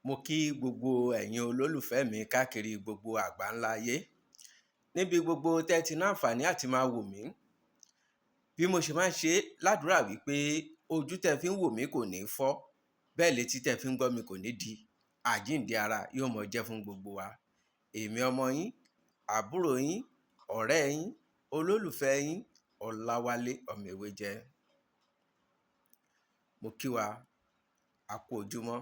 Mo kí gbogbo ẹ̀yin olólùfẹ́ mi káàkiri gbogbo àgbáńlá ayé níbi gbogbo tẹ́ ti ní àǹfààní àti máa wò mí. Bí mo ṣe máa ń ṣe ládùúrà wípé ojú tẹ́ fi ń wò mí kò ní fọ́, bẹ́ẹ̀ létí tẹ́ fi ń gbọ́ mi kò ní di. Àjíǹde ara yóò mọ jẹ́ fún gbogbo wa. Èmi ọmọ yín, àbúrò yín, ọ̀rẹ́ yín, olólùfẹ́ yín, Ọláwálé ọmọ Ewéjẹ. Mo kí wa, a kú ojúmọ́.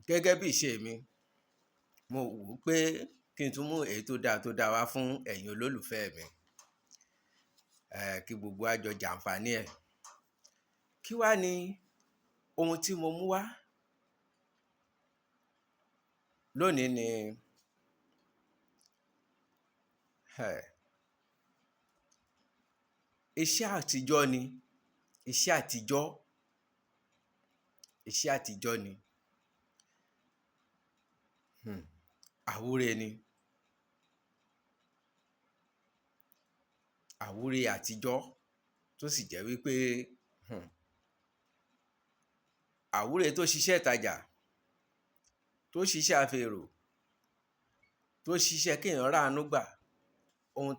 Gẹ́gẹ́ bí ìṣe mi, mo wò ó pé kí n tún mú èyí tó dáa wá fún ẹ̀yin olólùfẹ́ mi, kí gbogbo wa jọ jàǹfààní ẹ̀. Kí wá ni ohun tí mo mú wá lónìí ni iṣẹ́ àtijọ́ ni, iṣẹ́ àtijọ́ ni. Àwúre ni, àwúre àtijọ́ tó sì jẹ́ wípé àwúre tó ṣiṣẹ́ ìtajà, tó ṣiṣẹ́ àfèrò, tó ṣiṣẹ́ kéèyàn ráàánú gbà. Ohun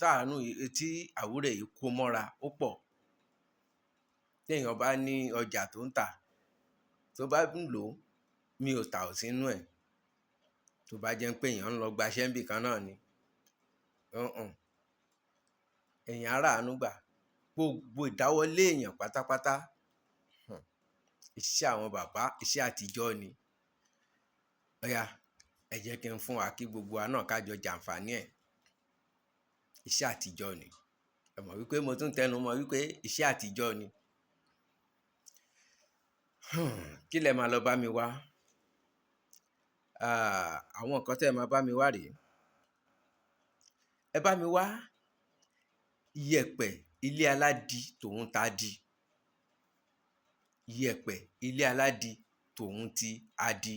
tí àwúre yìí kó mọ́ra ó pọ̀. Téèyàn bá ní ọjà tó ń tà, tó bá ń lò ó, mi ò tà ò sínú ẹ̀. Tó bá jẹ́ pé èèyàn ń lọ gbaṣẹ́ níbì kan náà ni, èèyàn á ráàánú gbà. Gbogbo ìdáwọ́lé èèyàn pátápátá, iṣẹ́ àwọn bàbá, iṣẹ́ àtijọ́ ni. Ó yá, ẹ jẹ́ kí n fún wa kí gbogbo wa náà ká jọ jàǹfààní ẹ̀. Iṣẹ́ àtijọ́ ni. Ẹ mọ̀ wípé mo tún tẹnu mọ́ wípé iṣẹ́ àtijọ́ ni. Kí lẹ máa lọ bá mi wá? Àwọn nǹkan tẹ́ ẹ máa bá mi wá rèé. Ẹ bá mi wá iyẹ̀pẹ̀ ilé aládi tòun tadi. Iyẹ̀pẹ̀ ilé aládi tòun ti adi.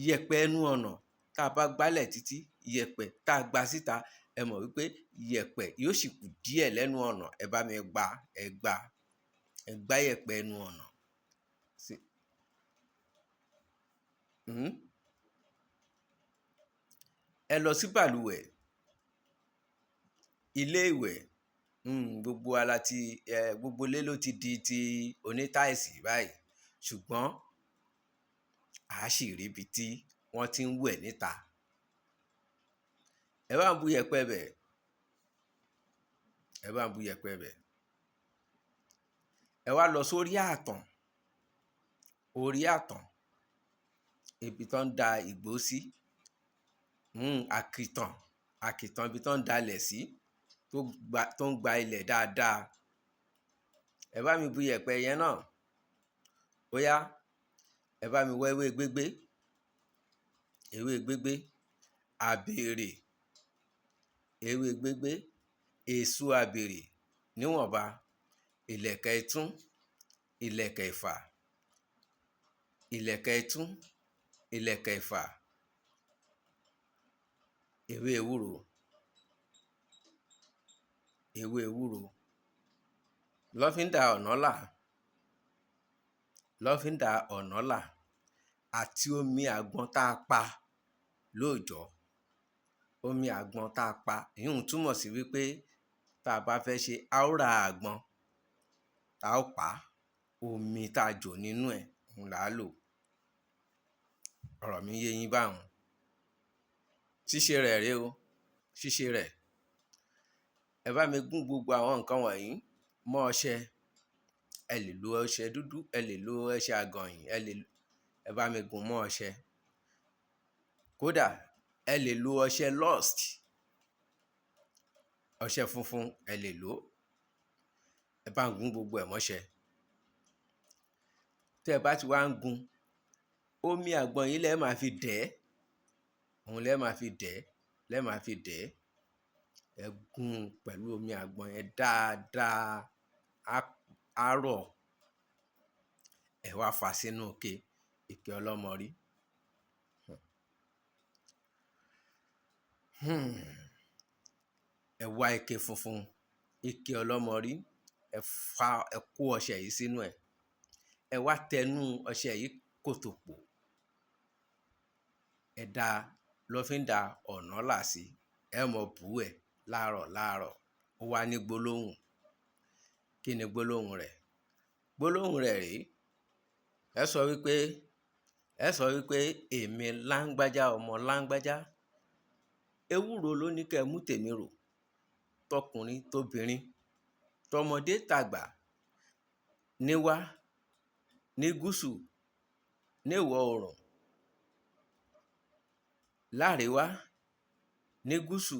Iyẹ̀pẹ̀ ẹnu ọ̀nà tá a bá gbálẹ̀ títí, iyẹ̀pẹ̀ tá a gbá síta, ẹ mọ̀ wípé iyẹ̀pẹ̀ yóò sì kù díẹ̀ lẹ́nu ọ̀nà. Ẹ bá mi gbá iyẹ̀pẹ̀ ẹnu ọ̀nà. Ẹ lọ sí bàlùwẹ̀, ilé ìwẹ̀, gbogbo ilé ló ti di ti onítáìsì báyìí, ṣùgbọ́n a sì rí ibi tí wọ́n ti ń wẹ̀ níta. Ẹ bá ń bu iyẹ̀pẹ̀ bẹ̀. Ẹ wá lọ sórí ààtàn, orí ààtàn, ibi tó ń da ìgbó sí, àkìtàn ibi tó ń dalẹ̀ sí, tó ń gba ilẹ̀ dáadáa. Ẹ bá mi bu iyẹ̀pẹ̀ yẹn náà. Ó yá, ẹ bá mi wá ewé gbégbé, àbèrè, ewé gbégbé, èso àbèrè níwọ̀nba, ìlẹ̀kẹ̀ itún, ìlẹ̀kẹ̀ ìfà, ewé ewúro, lọ́fíndà ọ̀nàlà àti omi àgbọn tá a pa lóòjọ́. Omi àgbọn tá a pa, ìyẹn túmọ̀ sí wípé tá a bá fẹ́ ṣe, a ó ra àgbọn, tá a ó pa, omi tá a jò nínú ẹ̀ là á lò. Ọ̀rọ̀ mi yé yín báwọn. Ṣíṣe rẹ̀ rèé o. Ẹ bá mi gún gbogbo àwọn nǹkan wọ̀nyí mọ́ ọṣẹ. Ẹ lè lo ọṣẹ dúdú, ẹ lè lo ọṣẹ àgànyìn, ẹ bá mi gún mọ́ ọṣẹ. Kódà ẹ lè lo ọṣẹ Lust, ọṣẹ funfun ẹ lè lò. Ẹ bá ń gún gbogbo ẹ̀ mọ́ṣẹ. Tẹ́ ẹ bá ti wá ń gún, omi àgbọn yìí lẹ́ẹ̀ máa fi dẹ̀ ẹ́. Ẹ gún pẹ̀lú omi àgbọn yẹn dáadáa, á rọ̀. Ẹ wá fà sínú ike ọlọ́mọrí. Ẹ wá ike funfun, ike ọlọ́mọrí, ẹ kó ọṣẹ yìí sínú ẹ̀, ẹ wá tẹnú ọṣẹ yìí kòtòpò, ẹ da lọ́fíndà ọ̀nàlà sí, ẹ mọ̀ bù ẹ̀ láàárọ̀ láàárọ̀. Ó wá ní gbólóhùn. Kí ni gbólóhùn rẹ̀? Gbólóhùn rẹ̀ rèé, ẹ sọ wípé èmi láńgbájá ọmọ láńgbájá, ewúro ló ní kẹ́ mú tèmi rò, tọkùnrin tóbìnrin, tọmọdé tàgbà, níwá, ní gúúsù, ní ìwọ̀ oòrùn, láríwá, ní gúúsù,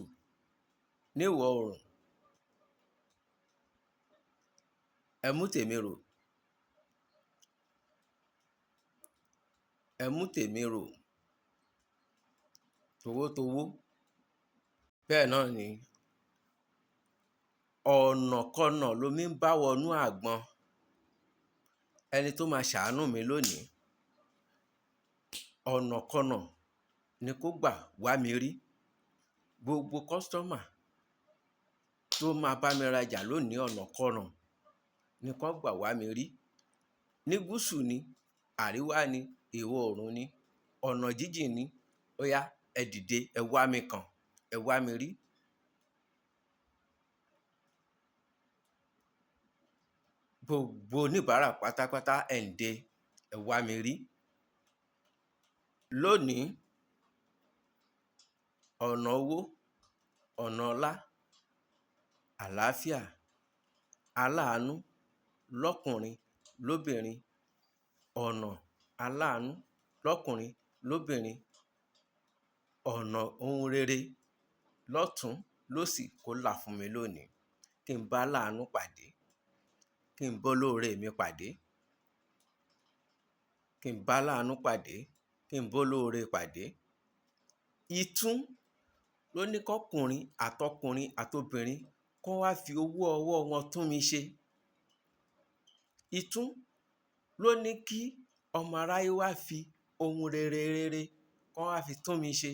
ní ìwọ̀ oòrùn, ẹ mú tèmi rò, ẹ mú tèmi rò, towótowó. Bẹ́ẹ̀ náà ni ọ̀nàkọnà lomi ń bá wọnú àgbọn. Ẹni tó máa ṣàánú mi lónìí, ọ̀nàkọnà ni kó gbà wá mi rí. Gbogbo kọ́sítọ́mà tó máa bá mi rajà lónìí, ọ̀nàkọnà ni kó gbà wá mi rí. Ní gúúsù ni, àríwá ni, ìwọ̀ oòrùn ni, ọ̀nà jíjìn ni, ó yá ẹ dìde, ẹ wá mi kàn, ẹ wá mi rí. Gbogbo oníbàárà pátápátá ẹ̀ ń dé, ẹ wá mi rí. Lónìí, ọ̀nà owó, ọ̀nà ọlá, àlàáfíà, aláàánú lọ́kùnrin lóbìnrin, ọ̀nà aláàánú lọ́kùnrin lóbìnrin, ọ̀nà ohun rere lọ́tùn lósì kó là fún mi lónìí. Kí n bá láàánú pàdé, kí n bólóore mi pàdé, kí n bá láàánú pàdé, kí n bólóore pàdé. Ìtún ló ní kọ́kùnrin àtobìnrin kó wá fi owó ọwọ́ wọn tún mi ṣe. Ìtún ló ní kí ọmọ aráyé wá fi ohun rere kó wá fi tún mi ṣe.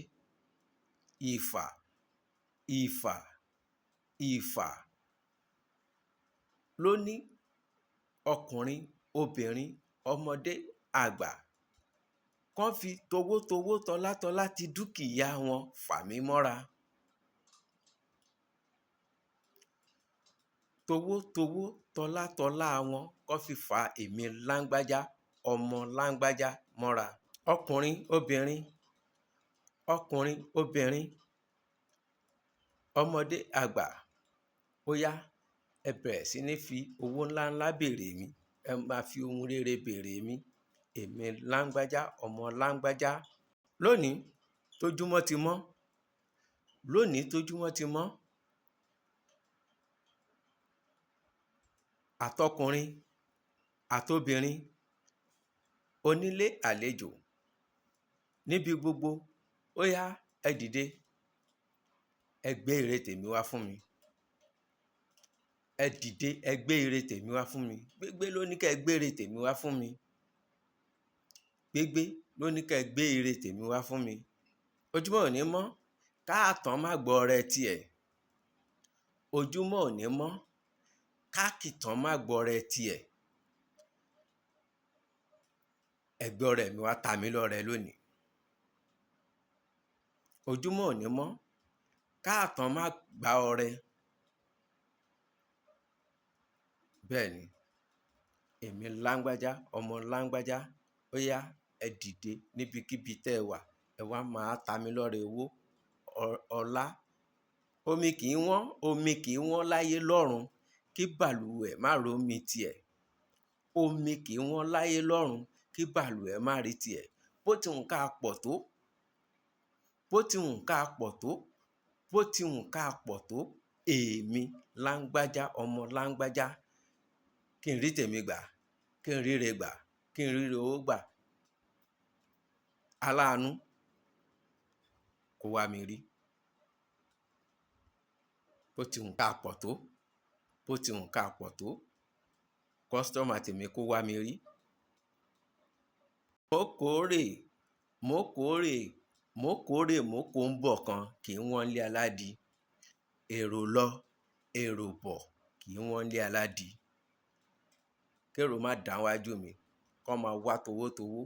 Ìfà ló ní ọkùnrin, obìnrin, ọmọdé, àgbà kán fi towótowó tọlátọlá ti dúkìá wọn fà mí mọ́ra. Towótowó tọlátọlá wọn kán fi fa èmi láńgbájá ọmọ láńgbájá mọ́ra. Ọkùnrin, obìnrin, ọmọdé, àgbà, ó yá ẹ bẹ̀rẹ̀ sí ní fi owó ńláńlá bèrè mi, ẹ máa fi ohun rere bèrè mi, èmi láńgbájá ọmọ láńgbájá. Lónìí tójúmọ́ ti mọ́, àtọkùnrin àtobìnrin, onílé àlejò, níbi gbogbo, ó yá ẹ dìde, ẹ gbé ire tèmi wá fún mi. Ẹ dìde, ẹ gbé ire tèmi wá fún mi. Gbégbé ló ní kẹ́ gbé ire tèmi wá fún mi. Gbégbé ló ní kẹ́ gbé ire tèmi wá fún mi. Ojúmọ́ ò ní mọ́ káàtàn má gbọ́ ọrẹ tiẹ̀. Ojúmọ́ ò ní mọ́ káàkìtàn má gbọ́ ọrẹ tiẹ̀. Ẹgbẹ́ ọrẹ mi wá ta mí lọ́rẹ lónìí. Ojúmọ́ ò ní mọ́ káàtàn má gba ọrẹ. Bẹ́ẹ̀ ni, èmi láńgbájá ọmọ láńgbájá, ó yá ẹ dìde níbikíbi tẹ́ ẹ wà, ẹ wá máa ta mí lọ́rẹ owó, ọlá. Omi kì í wọ́n láyé lọ́run kí bàlùwẹ̀ má rómi tiẹ̀. Omi kì í wọ́n láyé lọ́run kí bàlùwẹ̀ má rí tiẹ̀. Bó ti wù ká pọ̀ tó, èmi láńgbájá ọmọ láńgbájá, kí n rí tèmi gbà, kí n ríre gbà, kí n ríre owó gbà. Aláàánú kó wá mi rí. Bó ti wù ká pọ̀ tó, kọ́sítọ́mà tèmi kó wá mi rí. Mo kó ń bọ̀ kan kì í wọ́n lé aládìí. Èrò lọ, èrò bọ̀ kì í wọ́n lé aládìí. kérò má dáwájú mi kọ́ máa wá towótowó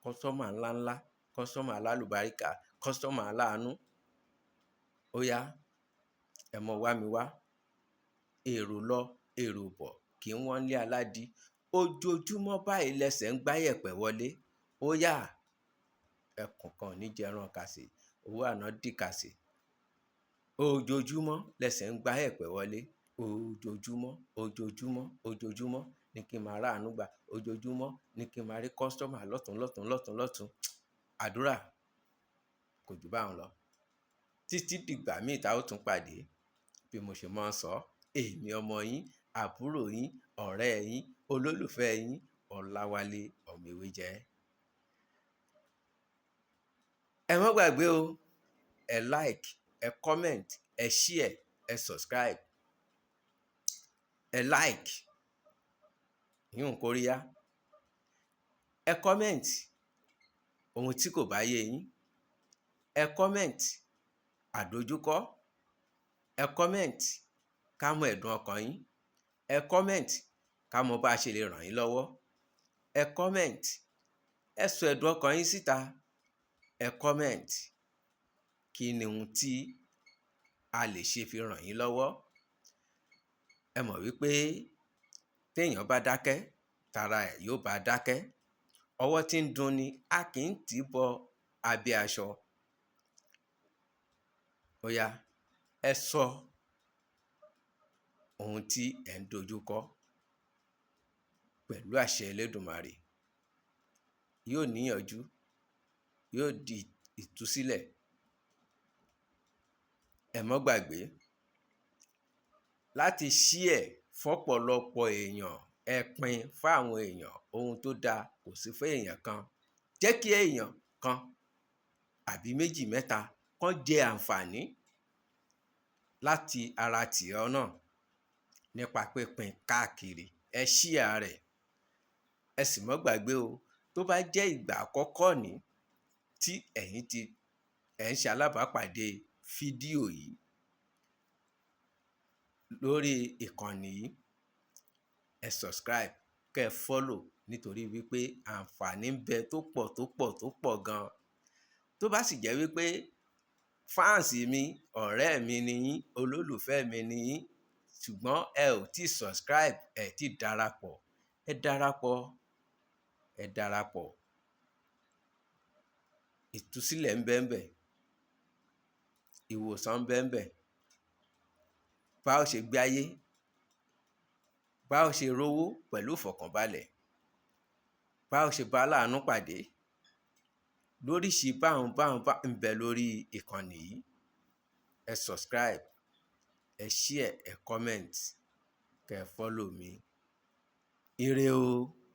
kọ́sọ́mà ńláńlá, kọ́sọ́mà alálùbáríkà, kọ́sọ́mà aláàánú. Ó yá, ẹ mọ wá mi wá. Èrò lọ èrò bọ̀ kí wọ́n lé aládìí. Ojoojúmọ́ báyìí lẹsẹ̀ ń gbá yẹ̀pẹ̀ wọlé. Ó yá, ẹkùn kan ò ní jẹran kàsè, owó àná dì kàsè. Ojoojúmọ́ lẹsẹ̀ ń gbá yẹ̀pẹ̀ wọlé. Ojoojúmọ́ ní kí n máa ráàánú gbà. Ojoojúmọ́ ní kí n máa rí kọ́sítọ́mà lọ́tùn. Àdúrà kò jù báun lọ. Títí dìgbà míì tá ó tún pàdé. Bí mo ṣe máa ń sọ, èmi ọmọ yín, àbúrò yín, ọ̀rẹ́ yín, olólùfẹ́ yín, Ọláwálé ọmọ Ewéjẹ. Ẹ má gbàgbé o, ẹ like, ẹ comment, ẹ share, ẹ subscribe. Ẹ like yín kóríyá. Ẹ comment ohun tí kò bá yé yín. Ẹ comment àdójúkọ. Ẹ comment ká mọ ẹ̀dùn ọkàn yín. Ẹ comment ká mọ bá a ṣe lè ràn yín lọ́wọ́. Ẹ comment, ẹ sọ ẹ̀dùn ọkàn yín síta. Ẹ comment kí ni ohun tí a lè ṣe fi ràn yín lọ́wọ́. Ẹ mọ̀ wípé téèyàn bá dákẹ́, tara ẹ̀ yóò bá dákẹ́. Ọwọ́ tí ń dun ni a kì í tì bọ abẹ́ aṣọ. Ó yá, ẹ sọ ohun tí ẹ̀ ń dojúkọ. Pẹ̀lú àṣẹ Elédùmarè, yóò níyànjú, yóò di ìtúsílẹ̀. Ẹ má gbàgbé láti share fọ́pọ̀lọpọ̀ èèyàn. Ẹ pín fáwọn èèyàn. Ohun tó dáa kò sí fún èèyàn kan. Jẹ́ kí èèyàn kan àbí méjì mẹ́ta kán jẹ àǹfààní láti ara tìọ náà nípa pípín káàkiri. Ẹ share rẹ̀. Ẹ sì má gbàgbé o, tó bá jẹ́ ìgbà àkọ́kọ́ ní tí ẹ̀ ń ṣe alábàápàdé fídíò yìí lórí ìkànnì yìí, ẹ subscribe, kẹ́ ẹ follow, nítorí wípé àǹfààní ń bẹ tó pọ̀ gan. Tó bá sì jẹ́ wípé fáǹsì mi, ọ̀rẹ́ mi ni yín, olólùfẹ́ mi ni yín, ṣùgbọ́n ẹ ò tí subscribe, ẹ tí darapọ̀, ẹ darapọ̀. Ìtúsílẹ̀ ń bẹ ńbẹ̀, ìwòsàn ń bẹ ńbẹ̀. Bá ó ṣe gbé ayé, bá ó ṣe rówó pẹ̀lú ìfọ̀kànbalẹ̀, bá ó ṣe bá aláàánú pàdé, lóríṣìí báhun ń bẹ lórí ìkànnì yìí. Ẹ subscribe, ẹ share, ẹ comment, kẹ́ ẹ follow mi. Ire o,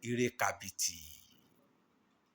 ire kàbìtì.